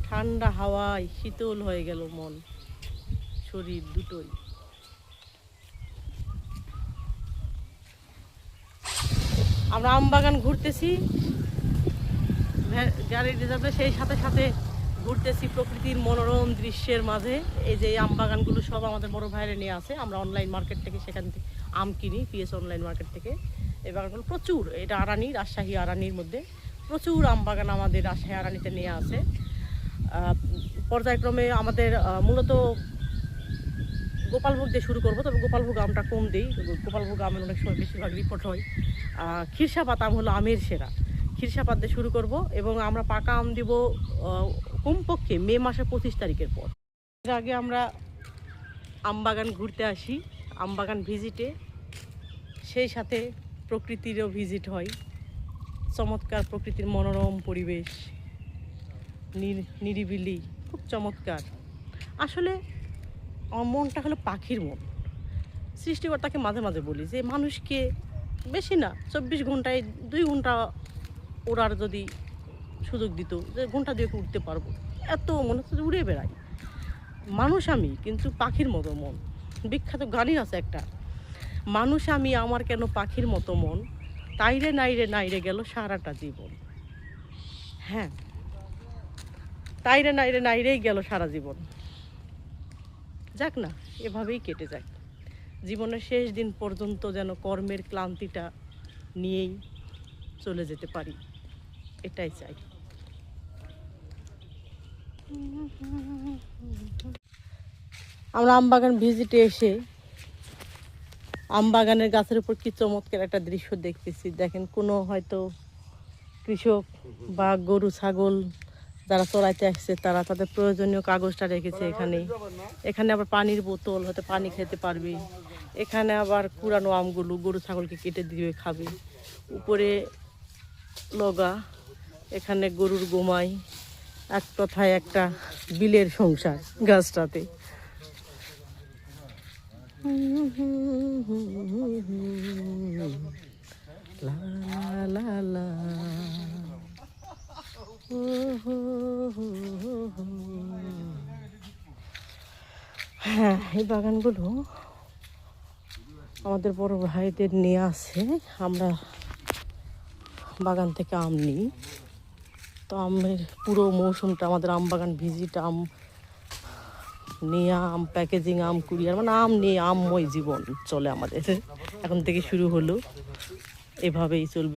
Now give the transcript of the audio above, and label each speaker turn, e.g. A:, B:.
A: ঠান্ডা হাওয়ায় শীতল হয়ে গেল মন, শরীর দুটোই। আমরা আম বাগান ঘুরতেছি, গাড়ি রিজার্ভে, সেই সাথে সাথে ঘুরতেছি প্রকৃতির মনোরম দৃশ্যের মাঝে। এই যে আম বাগানগুলো সব আমাদের বড় ভাইরে নিয়ে আসে, আমরা অনলাইন মার্কেট থেকে সেখান থেকে আম কিনি, পিএস অনলাইন মার্কেট থেকে। এই বাগানগুলো প্রচুর, এটা আরানি, রাজশাহী আরানির মধ্যে প্রচুর আম বাগান আমাদের রাজশাহী আরানিতে নিয়ে আসে। পর্যায়ক্রমে আমাদের মূলত গোপালভোগ দিয়ে শুরু করবো, তবে গোপালভোগ আমটা কম দিই, গোপালভোগ আমের অনেক সময় বেশিরভাগ রিপোর্ট হয়। খিরসাপাত আম হলো আমের সেরা, খিরসাপাত দিয়ে শুরু করব এবং আমরা পাকা আম দিব কমপক্ষে মে মাসের 25 তারিখের পর। এর আগে আমরা আম বাগান ঘুরতে আসি, আম বাগান ভিজিটে, সেই সাথে প্রকৃতিরও ভিজিট হয়। চমৎকার প্রকৃতির মনোরম পরিবেশ, নিরিবিলি, খুব চমৎকার। আসলে আমার মনটা হলো পাখির মন। সৃষ্টিকর্তাকে মাঝে মাঝে বলি যে মানুষকে বেশি না 24 ঘন্টায় 2 ঘন্টা ওড়ার যদি সুযোগ দিত, যে ঘন্টা 2 উঠতে পারবো, এত মনে হচ্ছে উড়ে বেড়াই। মানুষ আমি, কিন্তু পাখির মতো মন। বিখ্যাত গানই আছে একটা, মানুষ আমি আমার কেন পাখির মতো মন, তাইরে নাইরে নাইরে গেল সারাটা জীবন। হ্যাঁ, তাইরে নাইরে নাইরেই গেল সারা জীবন। যাক না, এভাবেই কেটে যায় জীবনের শেষ দিন পর্যন্ত, যেন কর্মের ক্লান্তিটা নিয়েই চলে যেতে পারি, এটাই চাই। আমরা আমবাগান ভিজিটে এসে আমবাগানের গাছের উপর কি চমৎকার একটা দৃশ্য দেখতেছি। দেখেন, কোনো হয়তো কৃষক বা গরু ছাগল যারা চড়াইতে আসছে, তারা তাদের প্রয়োজনীয় কাগজটা রেখেছে এখানে। এখানে আবার পানির বোতল, হয়তো পানি খেতে পারবে। এখানে আবার কুড়ানো আমগুলো গরু ছাগলকে কেটে দিয়ে খাবে। উপরে লগা, এখানে গরুর গোমাই, এক কথায় একটা বিলের সংসার গাছটাতে। লা লা লা, হ্যাঁ, এই বাগানগুলো আমাদের বড় ভাইদের নিয়ে আসে। আমরা বাগান থেকে আম নিই, তো আমের পুরো মৌসুমটা আমাদের আম বাগান ভিজিট, আম নিয়ে, আম প্যাকেজিং, আম কুরিয়ার, মানে আম নিয়ে আমময় জীবন চলে আমাদের। এখন থেকে শুরু হলো, এভাবেই চলবে।